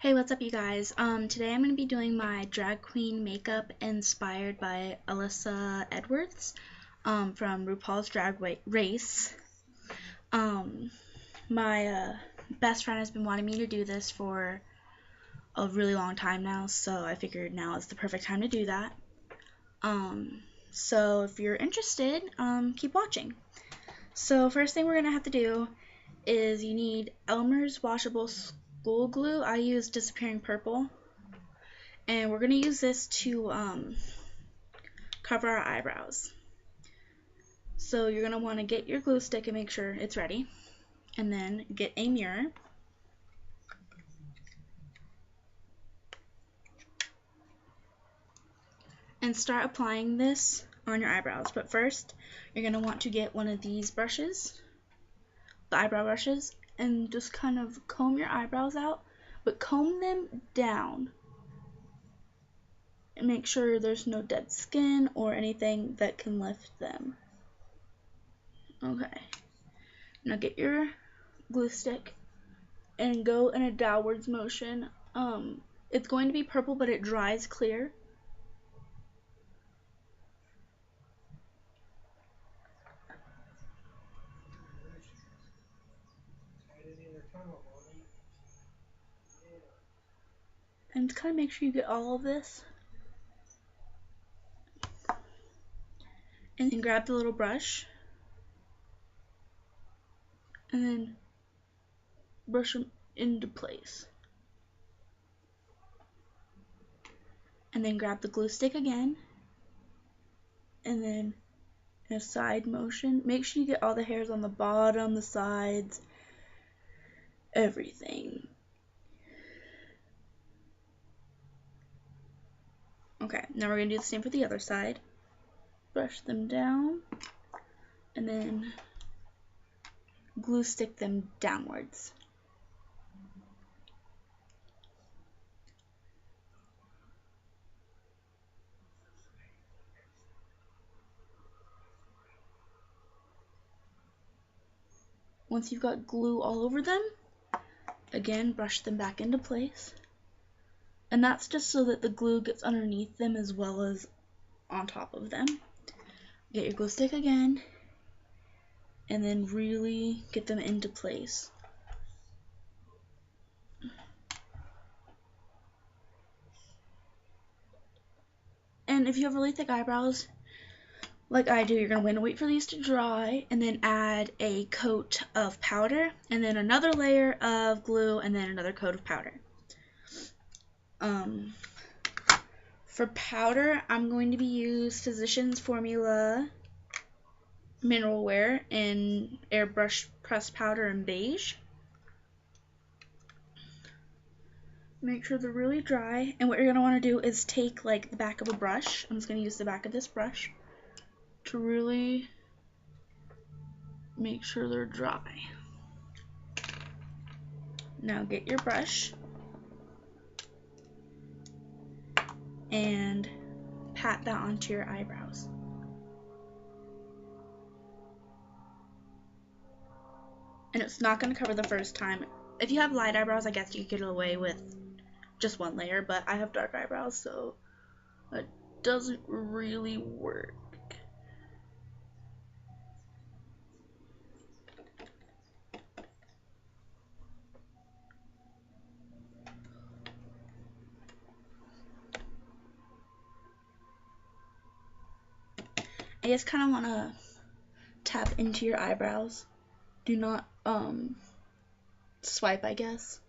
Hey, what's up, you guys? Today I'm going to be doing my drag queen makeup inspired by Alyssa Edwards from RuPaul's Drag Race. My best friend has been wanting me to do this for a really long time now, so I figured now is the perfect time to do that. So if you're interested, keep watching. So first thing we're going to have to do is you need Elmer's washable school glue. I use Disappearing Purple, and we're going to use this to cover our eyebrows. So you're going to want to get your glue stick and make sure it's ready, and then get a mirror. And start applying this on your eyebrows. But first, you're going to want to get one of these brushes, the eyebrow brushes, and just kind of comb your eyebrows out, but comb them down. And make sure there's no dead skin or anything that can lift them. Okay. Now get your glue stick and go in a downwards motion. It's going to be purple, but it dries clear. And just kind of make sure you get all of this. And then grab the little brush. And then brush them into place. And then grab the glue stick again. And then in a side motion, make sure you get all the hairs on the bottom, the sides, everything. Okay, now we're going to do the same for the other side. Brush them down, and then glue stick them downwards. Once you've got glue all over them, again, brush them back into place. And that's just so that the glue gets underneath them as well as on top of them. Get your glue stick again, and then really get them into place. And if you have really thick eyebrows, like I do, you're going to wait for these to dry, and then add a coat of powder, and then another layer of glue, and then another coat of powder. For powder, I'm going to use Physicians Formula Mineral Wear in Airbrush Pressed Powder in beige. Make sure they're really dry, and what you're going to want to do is take like the back of a brush. I'm just going to use the back of this brush to really make sure they're dry. Now get your brush and pat that onto your eyebrows. And it's not going to cover the first time. If you have light eyebrows, I guess you could get away with just one layer, but I have dark eyebrows, so it doesn't really work. I just kind of want to tap into your eyebrows. Do not swipe, I guess.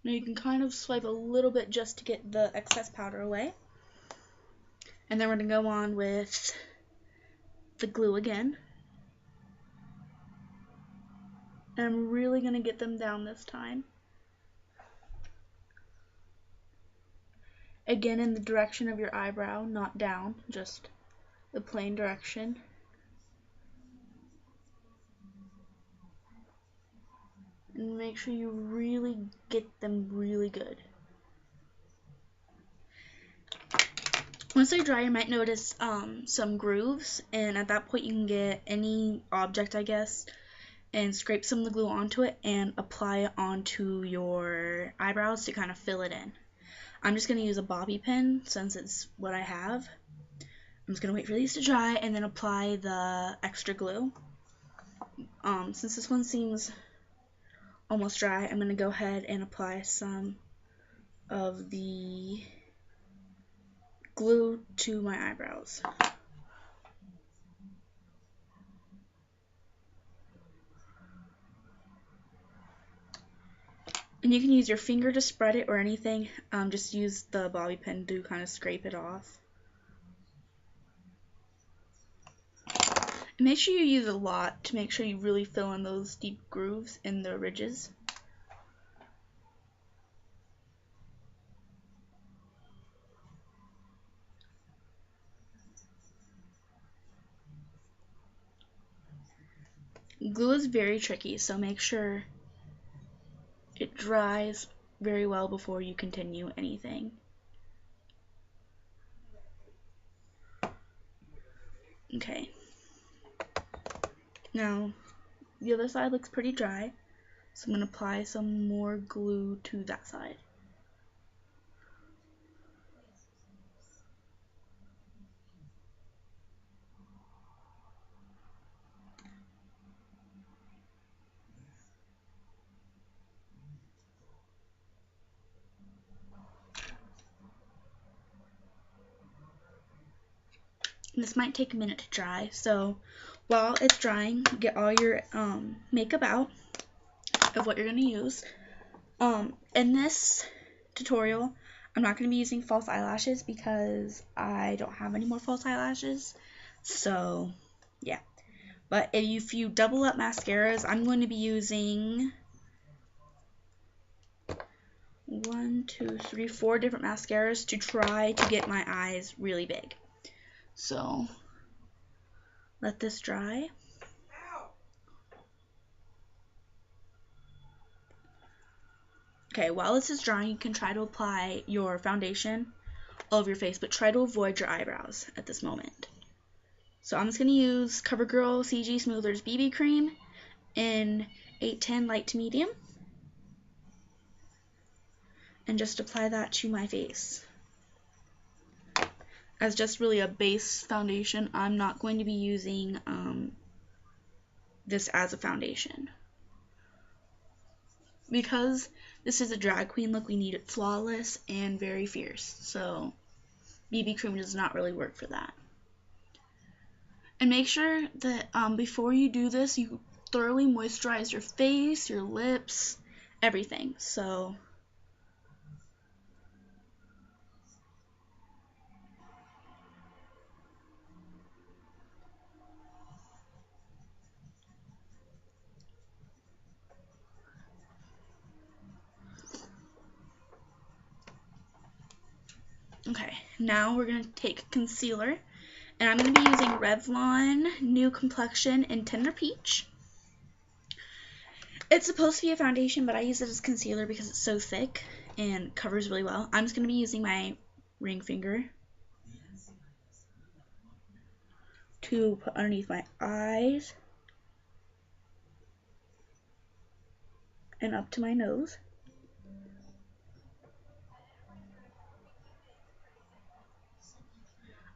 Now you can kind of swipe a little bit just to get the excess powder away. And then we're going to go on with the glue again. And I'm really going to get them down this time. Again, in the direction of your eyebrow, not down, just the plain direction. And make sure you really get them really good. Once they're dry, you might notice some grooves, and at that point you can get any object, I guess, and scrape some of the glue onto it and apply it onto your eyebrows to kind of fill it in. I'm just going to use a bobby pin since it's what I have. I'm just going to wait for these to dry and then apply the extra glue. Since this one seems almost dry, I'm going to go ahead and apply some of the glue to my eyebrows. And you can use your finger to spread it or anything. Just use the bobby pin to kind of scrape it off. And make sure you use a lot to make sure you really fill in those deep grooves in the ridges. Glue is very tricky, so make sure it dries very well before you continue anything. Okay. Now, the other side looks pretty dry, so I'm going to apply some more glue to that side. This might take a minute to dry, so while it's drying, get all your makeup out of what you're going to use. In this tutorial, I'm not going to be using false eyelashes because I don't have any more false eyelashes, so yeah. But if you double up mascaras, I'm going to be using 4 different mascaras to try to get my eyes really big. So let this dry. Okay, while this is drying, you can try to apply your foundation all over your face, but try to avoid your eyebrows at this moment. So I'm just going to use CoverGirl CG Smoothers BB Cream in 810 light to medium, and just apply that to my face. As just really a base foundation, I'm not going to be using this as a foundation. Because this is a drag queen look, we need it flawless and very fierce, so BB cream does not really work for that. And make sure that before you do this, you thoroughly moisturize your face, your lips, everything. So okay, now we're going to take concealer, and I'm going to be using Revlon New Complexion in Tender Peach. It's supposed to be a foundation, but I use it as concealer because it's so thick and covers really well. I'm just going to be using my ring finger to put underneath my eyes and up to my nose.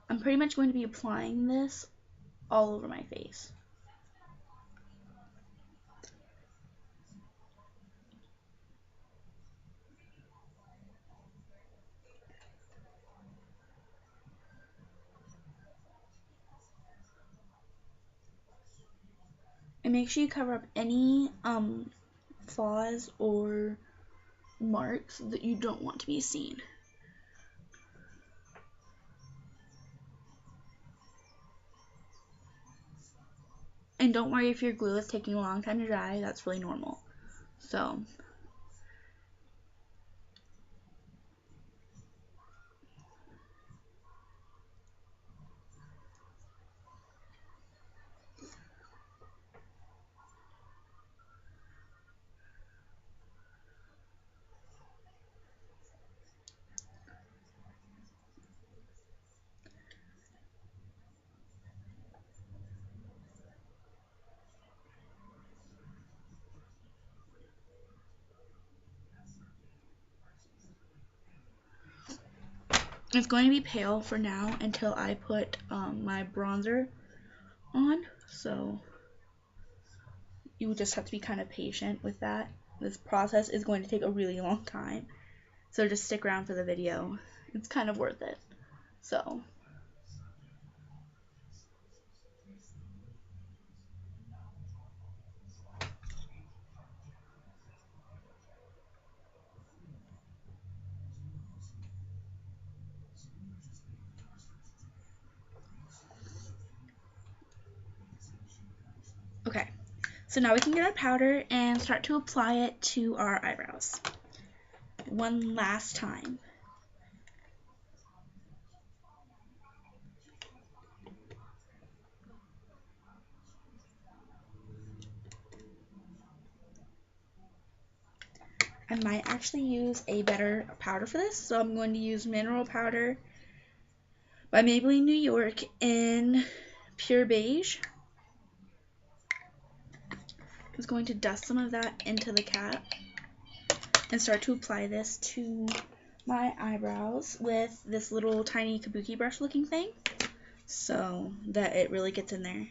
I'm pretty much going to be applying this all over my face. And make sure you cover up any flaws or marks that you don't want to be seen. And don't worry if your glue is taking a long time to dry, that's really normal. So It's going to be pale for now until I put my bronzer on, so you just have to be kind of patient with that. This process is going to take a really long time, so just stick around for the video. It's kind of worth it. So okay, so now we can get our powder and start to apply it to our eyebrows one last time. I might actually use a better powder for this, so I'm going to use mineral powder by Maybelline New York in Pure Beige. I'm just going to dust some of that into the cap and start to apply this to my eyebrows with this little tiny kabuki brush looking thing so that it really gets in there.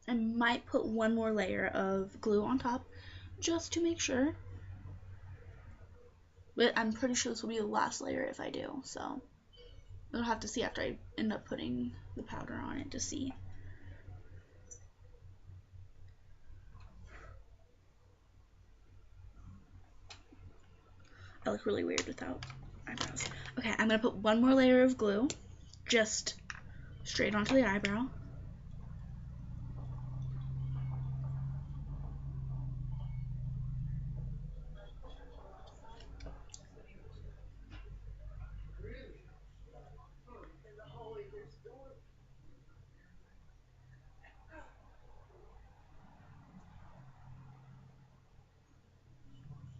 I might put one more layer of glue on top just to make sure, but I'm pretty sure this will be the last layer if I do, so we'll have to see after I end up putting the powder on it to see. I look really weird without eyebrows. Okay, I'm gonna put one more layer of glue just straight onto the eyebrow.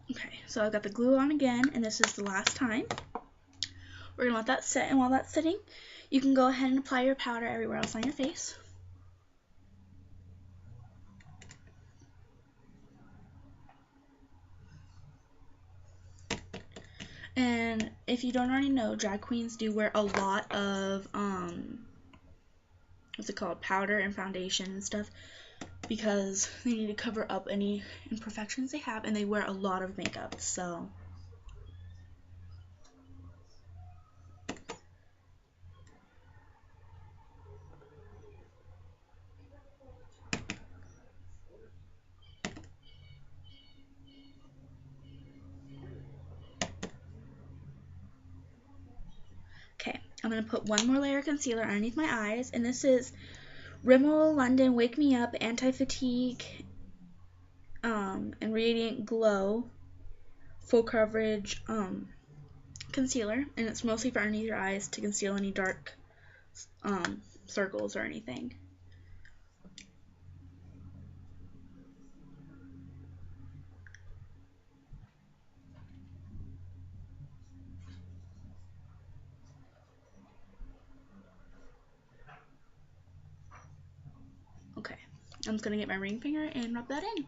Okay, so I've got the glue on again, and this is the last time. We're going to let that sit, and while that's sitting, you can go ahead and apply your powder everywhere else on your face. And if you don't already know, drag queens do wear a lot of, what's it called, powder and foundation and stuff, because they need to cover up any imperfections they have, and they wear a lot of makeup, so okay, I'm going to put one more layer of concealer underneath my eyes, and this is Rimmel London Wake Me Up Anti-Fatigue and Radiant Glow Full Coverage concealer, and it's mostly for underneath your eyes to conceal any dark circles or anything. Okay, I'm just going to get my ring finger and rub that in.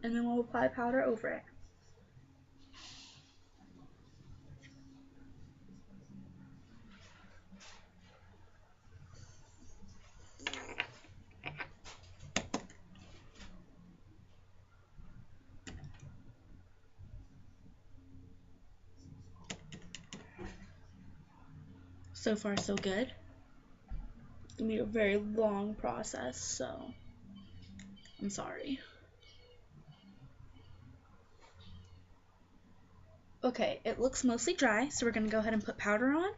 And then we'll apply powder over it. So far, so good. It's going to be a very long process, so I'm sorry. Okay, it looks mostly dry, so we're going to go ahead and put powder on.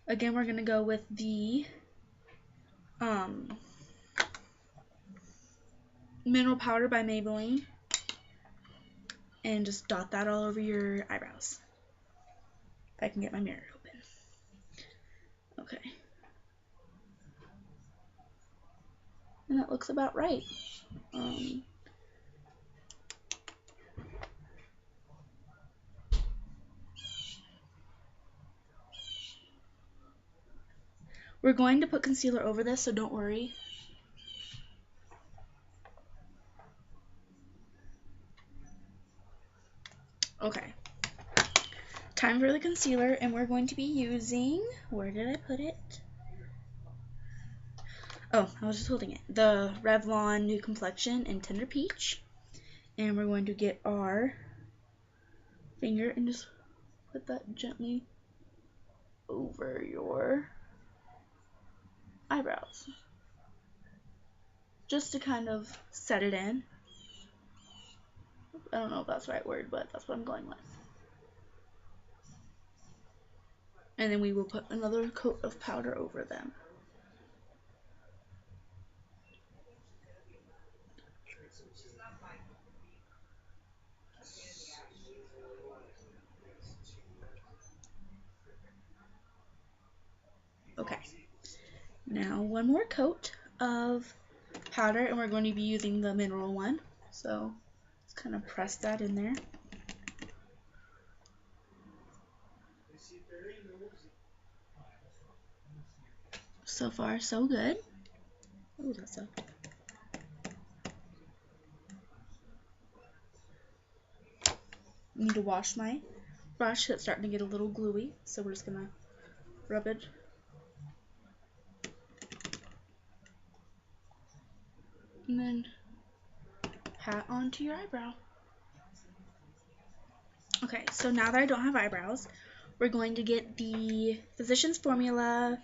Again, we're going to go with the mineral powder by Maybelline and just dot that all over your eyebrows. If I can get my mirror open. Okay. and that looks about right. We're going to put concealer over this, so don't worry. Okay. Time for the concealer, and we're going to be using, where did I put it? Oh, I was just holding it. The Revlon New Complexion in Tender Peach. And we're going to get our finger and just put that gently over your eyebrows. Just to kind of set it in. I don't know if that's the right word, but that's what I'm going with. And then we will put another coat of powder over them. Okay. Now one more coat of powder, and we're going to be using the mineral one. So just kind of press that in there. So far, so good. Oh, that's up. I need to wash my brush. It's starting to get a little gluey, so we're just gonna rub it. And then pat onto your eyebrow. Okay, so now that I don't have eyebrows, we're going to get the Physicians Formula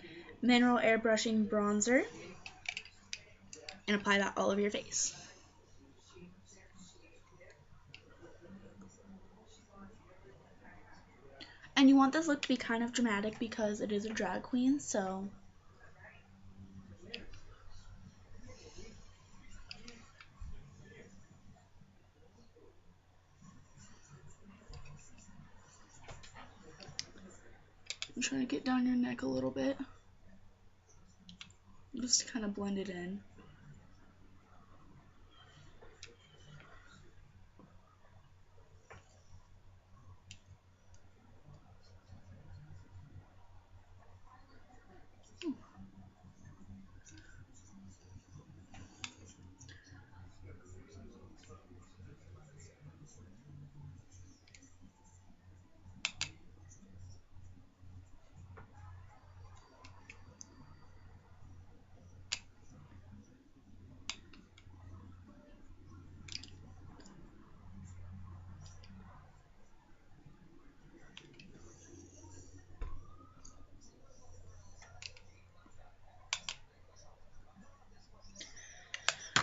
Mineral Airbrushing Bronzer and apply that all over your face. And you want this look to be kind of dramatic because it is a drag queen, so I'm trying to get down your neck a little bit, just to kind of blend it in.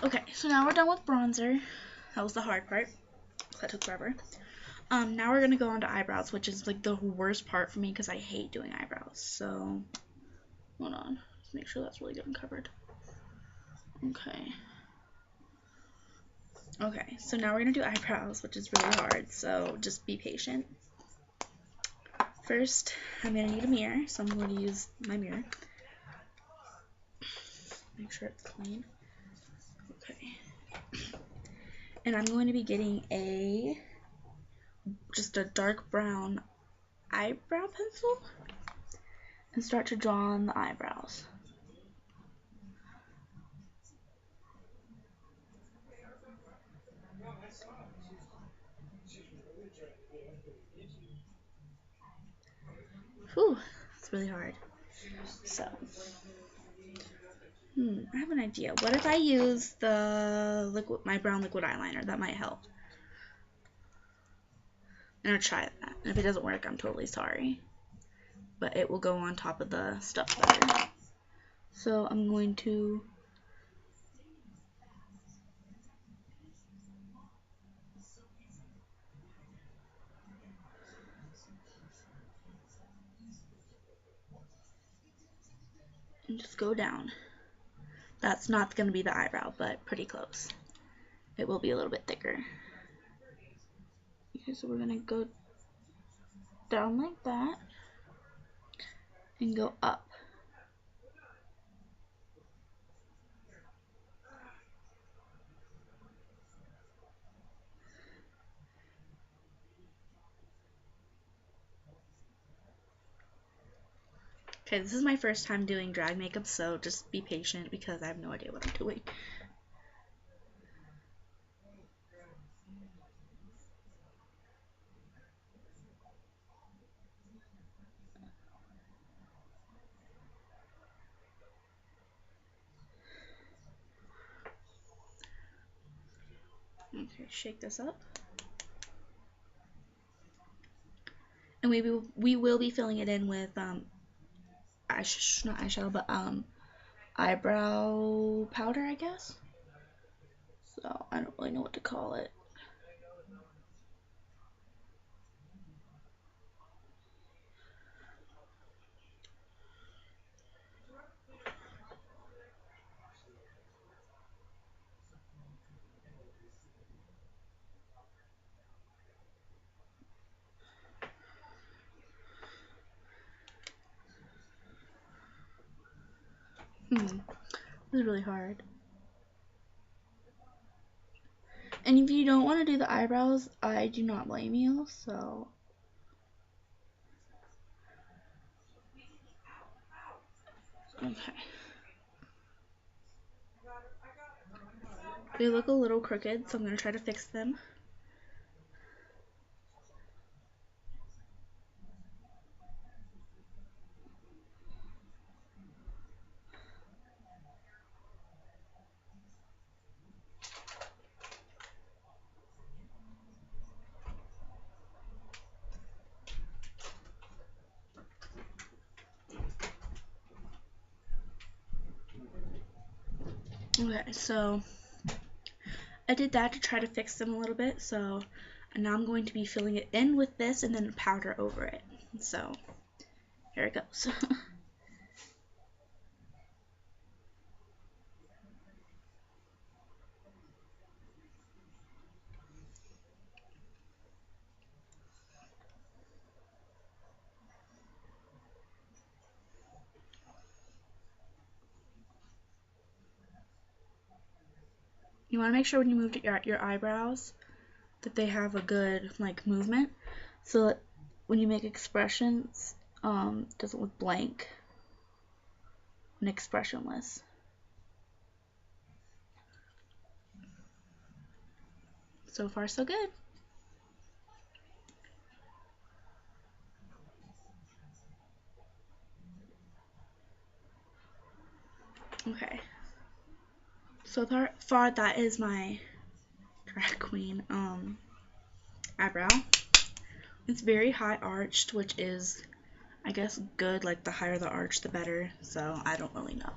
Okay, so now we're done with bronzer. That was the hard part. That took forever. Now we're gonna go on to eyebrows, which is like the worst part for me because I hate doing eyebrows. So, hold on. Let's make sure that's really good and covered. Okay. Okay, so now we're gonna do eyebrows, which is really hard. So just be patient. First, I'm gonna need a mirror, so I'm going to use my mirror. Make sure it's clean. Okay. And I'm going to be getting just a dark brown eyebrow pencil and start to draw on the eyebrows. Whew, it's really hard. So, I have an idea. What if I use my brown liquid eyeliner? That might help. I'm gonna try that. And if it doesn't work, I'm totally sorry. But it will go on top of the stuff better. So I'm going to just go down. That's not going to be the eyebrow, but pretty close. It will be a little bit thicker. Okay, so we're going to go down like that and go up. Okay, this is my first time doing drag makeup, so just be patient because I have no idea what I'm doing. Okay, shake this up. And we will be filling it in with not eyeshadow, but eyebrow powder, I guess. So I don't really know what to call it. This is really hard. And if you don't want to do the eyebrows, I do not blame you, so. Okay. They look a little crooked, so I'm going to try to fix them. Okay, so I did that to try to fix them a little bit, so now I'm going to be filling it in with this and then powder over it. So here it goes. You want to make sure when you move your eyebrows that they have a good like movement, so that when you make expressions, it doesn't look blank and expressionless. So far, so good. Okay. So far that is my drag queen eyebrow. It's very high arched, which is, I guess, good. Like the higher the arch, the better. So I don't really know.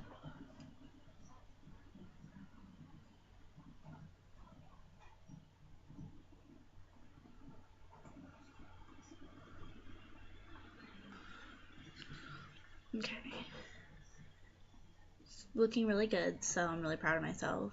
Okay. It's looking really good, so I'm really proud of myself.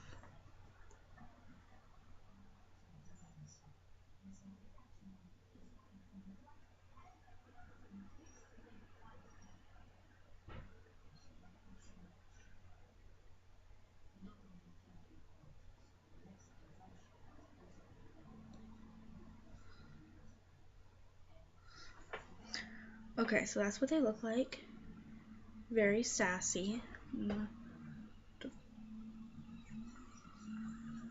Okay, so that's what they look like. Very sassy. I'm gonna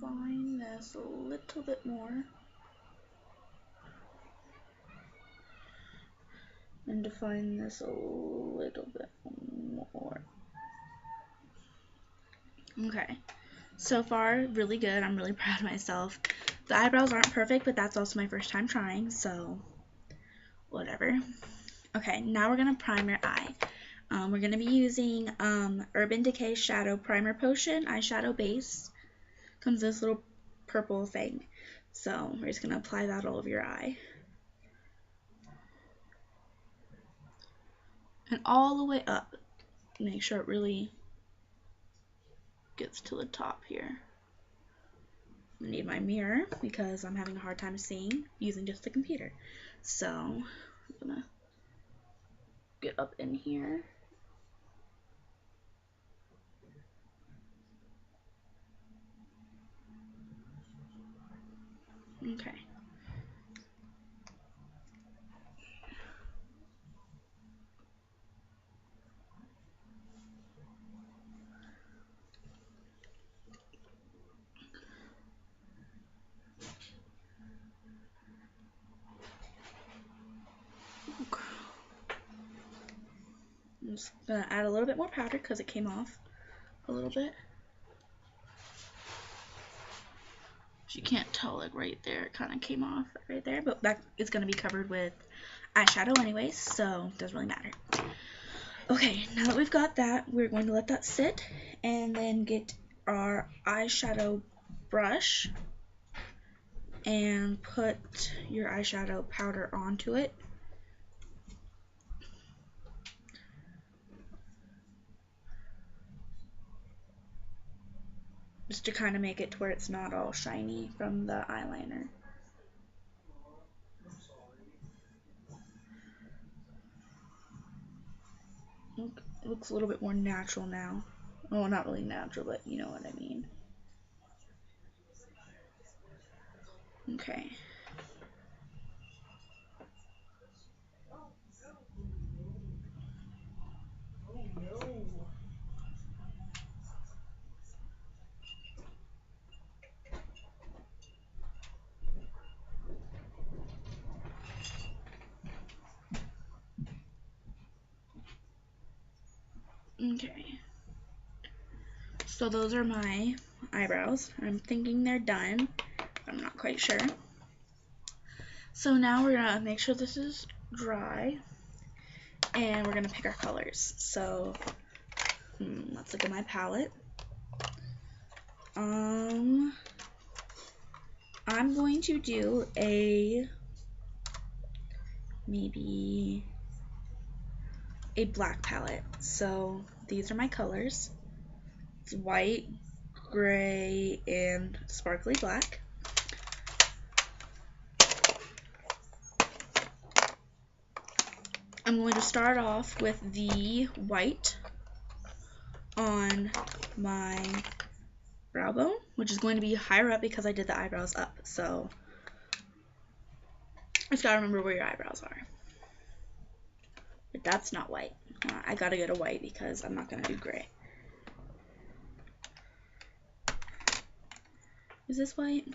define this a little bit more. And define this a little bit more. Okay. So far, really good. I'm really proud of myself. The eyebrows aren't perfect, but that's also my first time trying, so whatever. Okay, now we're going to prime your eye. We're going to be using Urban Decay Shadow Primer Potion eyeshadow base. Comes this little purple thing. So we're just going to apply that all over your eye. And all the way up. Make sure it really gets to the top here. I need my mirror because I'm having a hard time seeing using just the computer. So I'm going to get up in here. Okay. I'm just gonna add a little bit more powder because it came off a little bit. You can't tell, like right there, it kind of came off right there, but that is going to be covered with eyeshadow anyways, so it doesn't really matter. Okay, now that we've got that, we're going to let that sit and then get our eyeshadow brush and put your eyeshadow powder onto it. Just to kind of make it to where it's not all shiny from the eyeliner. It looks a little bit more natural now. Well, not really natural, but you know what I mean. Okay. Okay. So those are my eyebrows. I'm thinking they're done. I'm not quite sure. So now we're gonna make sure this is dry, and we're gonna pick our colors. So let's look at my palette. I'm going to do maybe a black palette. So these are my colors. It's white, gray, and sparkly black. I'm going to start off with the white on my brow bone, which is going to be higher up because I did the eyebrows up. So I just gotta remember where your eyebrows are. But that's not white. I gotta get a white because I'm not gonna do gray. Is this white?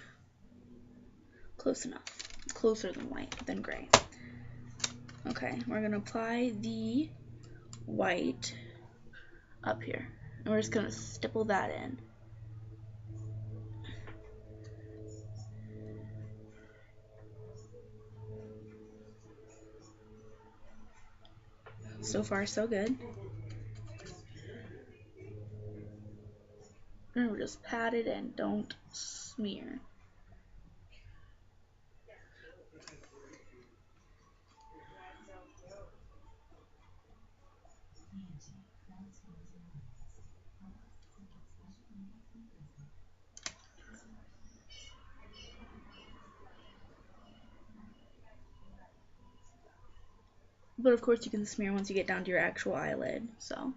Close enough. Closer than white than gray. Okay, we're gonna apply the white up here. And we're just gonna stipple that in. So far, so good. Remember, just pat it in, don't smear. But of course you can smear once you get down to your actual eyelid, so.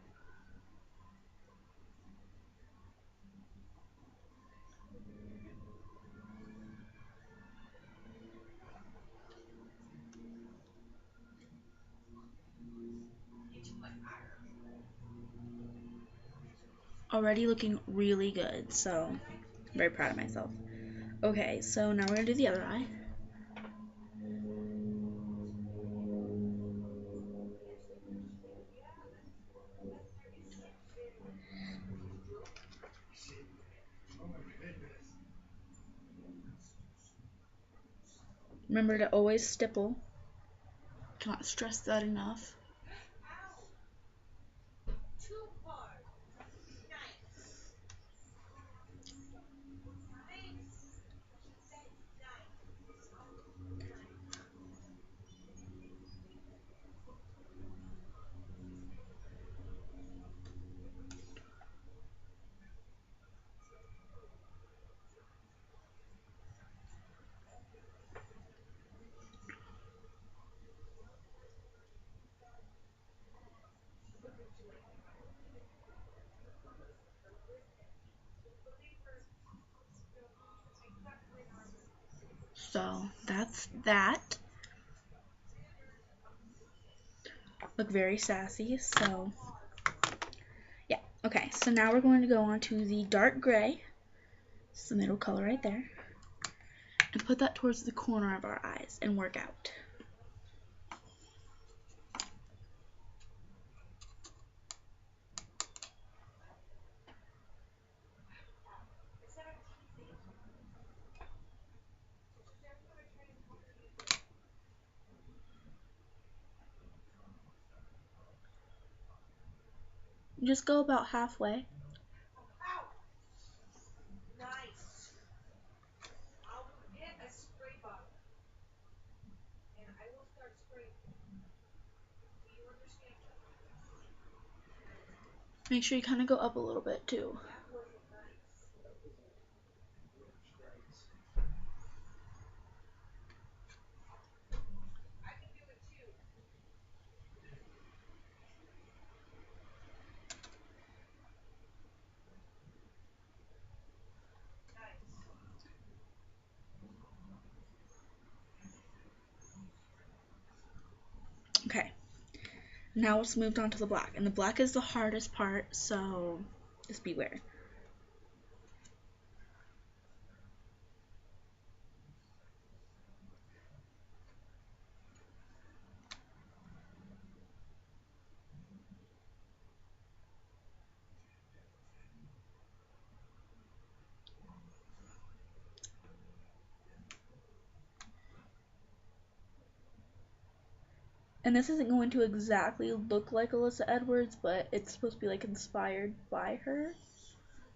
Already looking really good, so I'm very proud of myself. Okay, so now we're gonna do the other eye. Remember to always stipple. Cannot stress that enough. So that's that. Look very sassy, so yeah. Okay, so now we're going to go on to the dark gray. It's the middle color right there. And put that towards the corner of our eyes and work out. Just go about halfway. Make sure you kind of go up a little bit too. Okay. Now it's moved on to the black, and the black is the hardest part, so just beware. And this isn't going to exactly look like Alyssa Edwards, but it's supposed to be like inspired by her.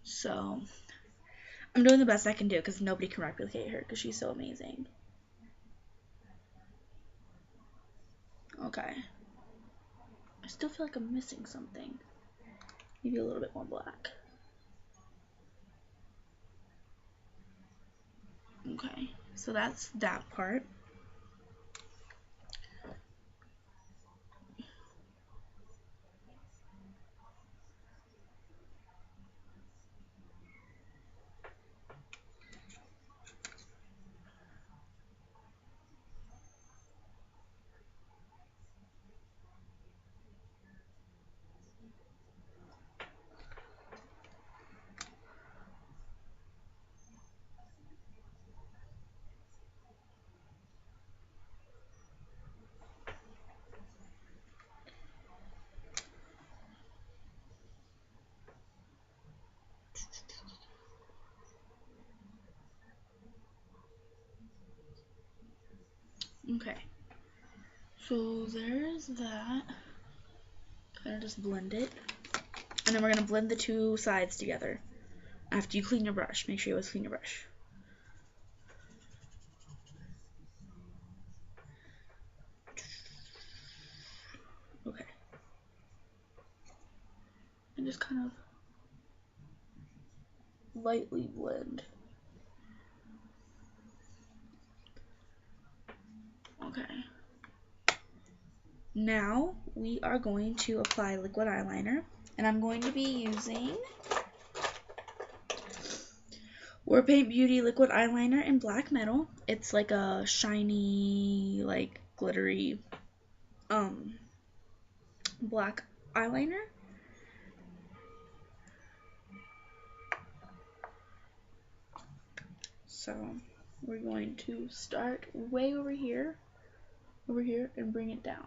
So I'm doing the best I can do because nobody can replicate her because she's so amazing. Okay. I still feel like I'm missing something. Maybe a little bit more black. Okay, so that's that part. Okay, so there's that. Kind of just blend it. And then we're going to blend the two sides together. After you clean your brush, make sure you always clean your brush. Okay. And just kind of lightly blend. Okay. Now we are going to apply liquid eyeliner, and I'm going to be using Warpaint Beauty liquid eyeliner in black metal. It's like a shiny, like glittery black eyeliner. So we're going to start way over here, and bring it down.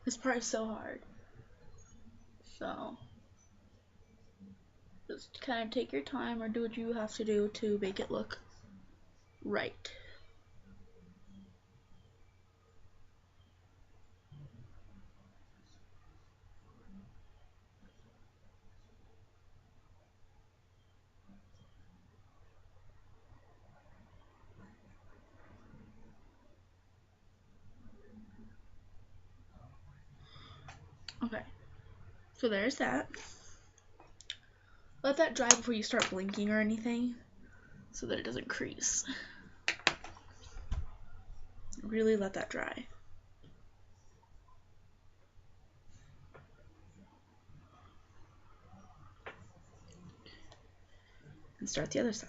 This part is so hard. So just kind of take your time or do what you have to do to make it look right. Okay, so there's that. Let that dry before you start blinking or anything so that it doesn't crease. Really let that dry. And start the other side.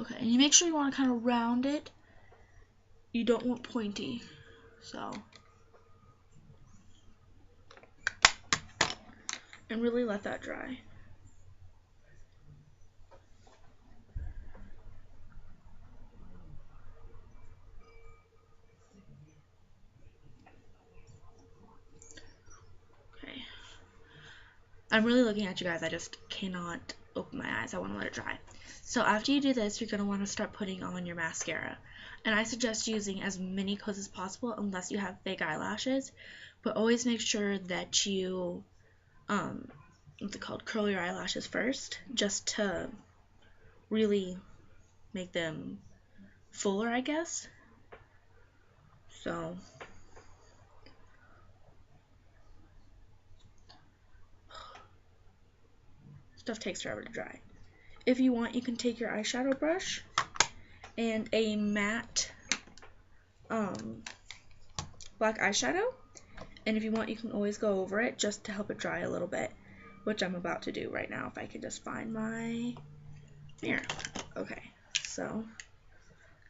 Okay, and you make sure you want to kind of round it. You don't want pointy. So, and really let that dry. Okay. I'm really looking at you guys. I just cannot open my eyes. I want to let it dry. So after you do this, you're going to want to start putting on your mascara. And I suggest using as many coats as possible unless you have fake eyelashes. But always make sure that you, what's it called, curl your eyelashes first, just to really make them fuller, I guess. So, stuff takes forever to dry. If you want, you can take your eyeshadow brush and a matte black eyeshadow, and if you want, you can always go over it just to help it dry a little bit, which I'm about to do right now if I can just find my mirror. Okay, so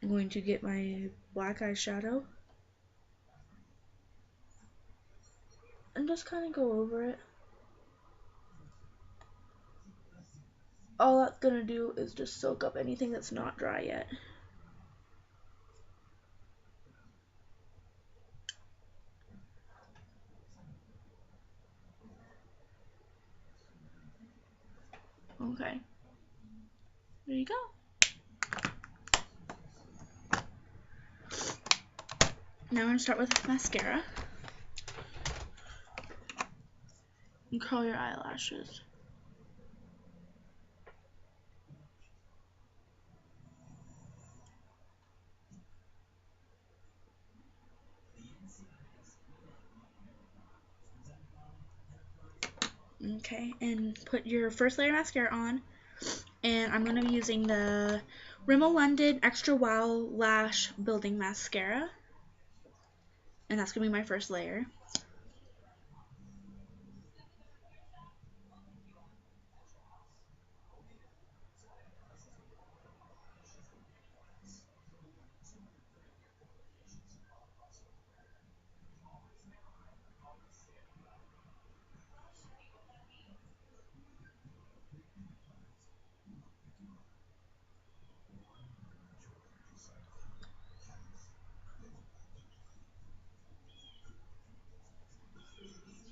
I'm going to get my black eyeshadow and just kind of go over it. All that's gonna do is just soak up anything that's not dry yet. Okay, there you go. Now I'm going to start with mascara. And curl your eyelashes. Okay, and put your first layer of mascara on. And I'm going to be using the Rimmel London Extra Wow Lash Building Mascara. And that's going to be my first layer.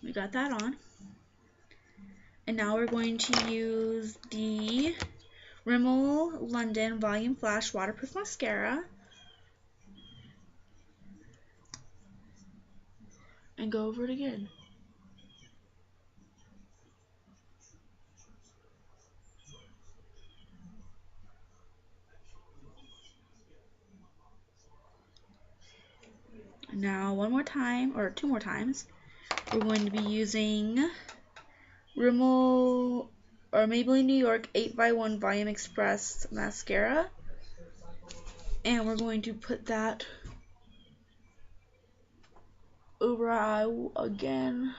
We got that on. And now we're going to use the Rimmel London Volume Flash Waterproof Mascara. And go over it again. Now one more time, or two more times, we're going to be using Rimmel or Maybelline New York 8x1 Volume Express Mascara. And we're going to put that over our eye again.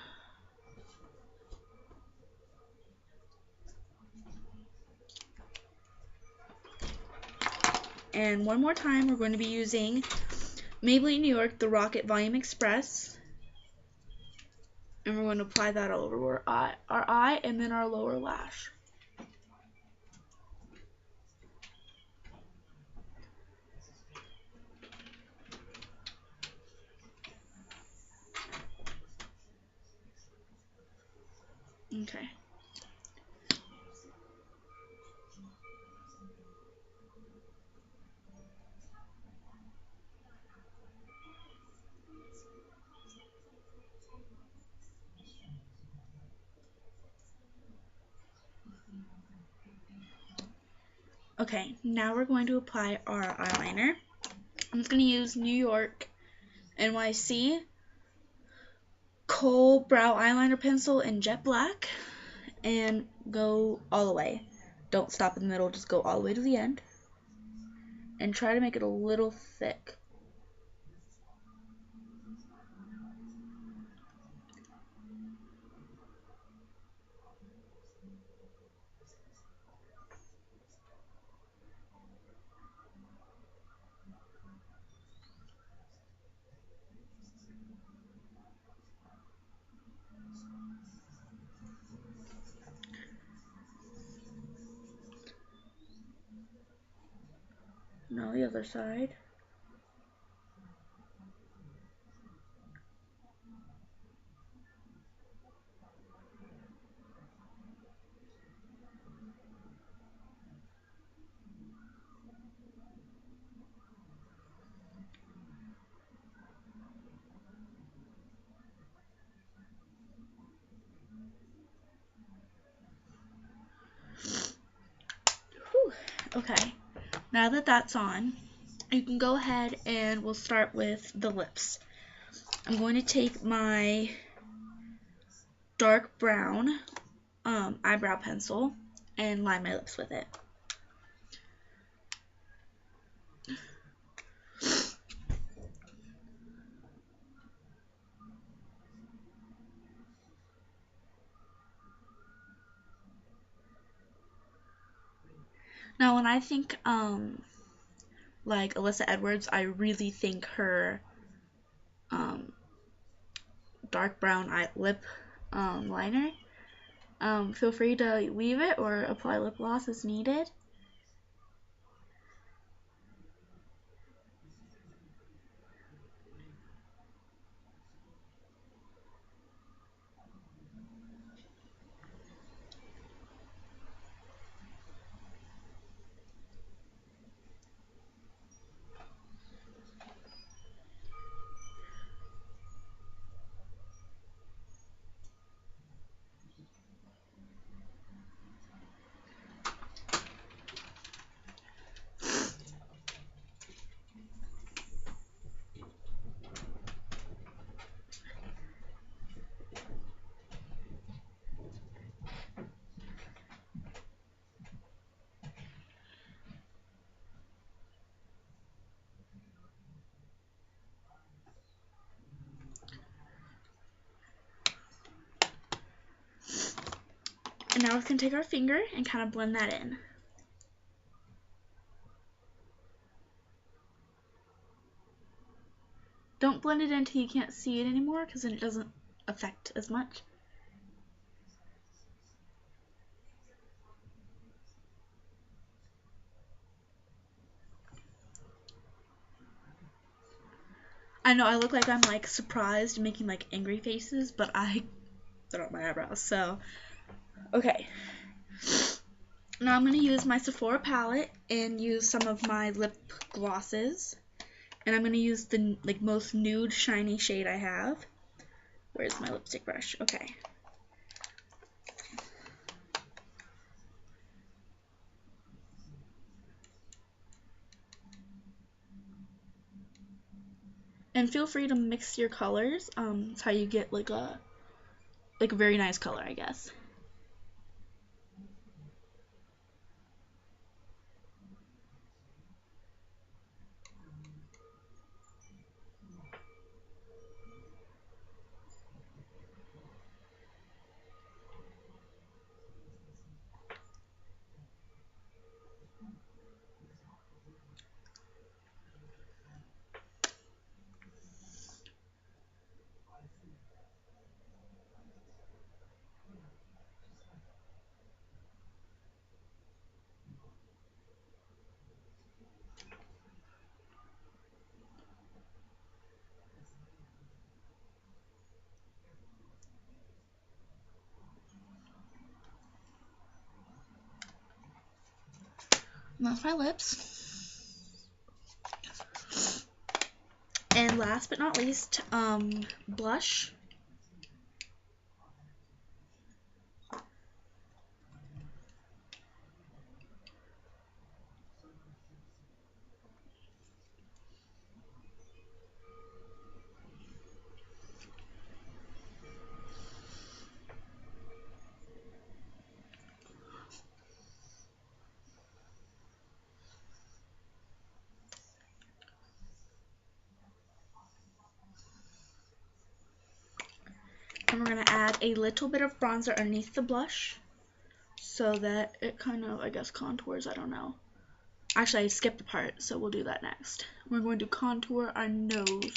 And one more time, we're going to be using Maybelline New York The Rocket Volume Express. And we're going to apply that all over our eye and then our lower lash. Okay. Okay, now we're going to apply our eyeliner. I'm just going to use New York NYC Kohl Brow Eyeliner Pencil in Jet Black and go all the way. Don't stop in the middle, just go all the way to the end. And try to make it a little thick. other side. Whew. Okay, now that that's on, you can go ahead and we'll start with the lips. I'm going to take my dark brown eyebrow pencil and line my lips with it. Now when I think like Alyssa Edwards, I really think her dark brown lip liner. Feel free to leave it or apply lip gloss as needed. And now we can take our finger and kind of blend that in. Don't blend it until you can't see it anymore, because then it doesn't affect as much. I know I look like I'm like surprised, making like angry faces, but I put up my eyebrows, so okay. Now I'm going to use my Sephora palette and use some of my lip glosses. And I'm going to use the like most nude shiny shade I have. Where's my lipstick brush? Okay. And feel free to mix your colors. It's how you get like a very nice color, I guess. And that's my lips. And last but not least, blush. And we're going to add a little bit of bronzer underneath the blush so that it kind of, I guess, contours. I don't know. Actually, I skipped a part, so we'll do that next. We're going to contour our nose.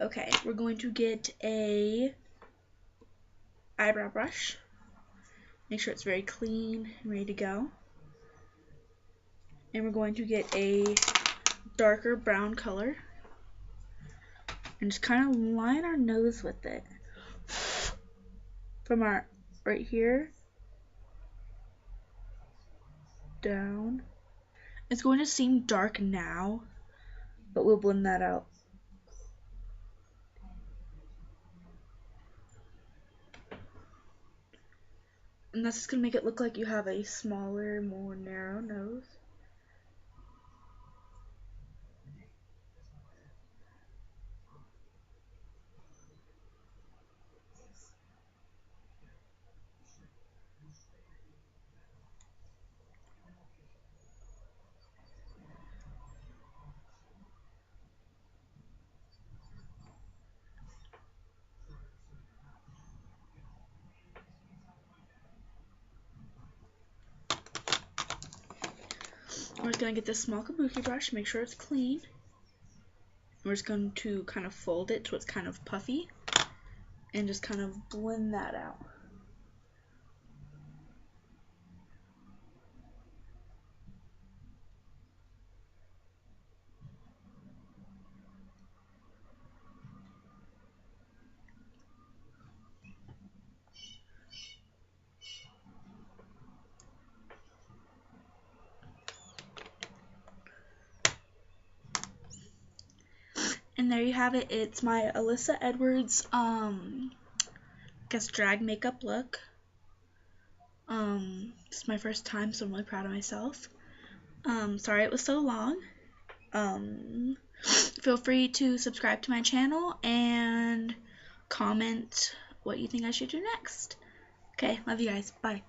Okay, we're going to get a eyebrow brush. Make sure it's very clean and ready to go. And we're going to get a darker brown color and just kind of line our nose with it. From our right here down. It's going to seem dark now, but we'll blend that out. And that's just going to make it look like you have a smaller, more narrow nose. We're just going to get this small kabuki brush, make sure it's clean. We're just going to kind of fold it so it's kind of puffy and just kind of blend that out. And there you have it. It's my Alyssa Edwards, drag makeup look. It's my first time, so I'm really proud of myself. Sorry it was so long. Feel free to subscribe to my channel and comment what you think I should do next. Okay, love you guys. Bye.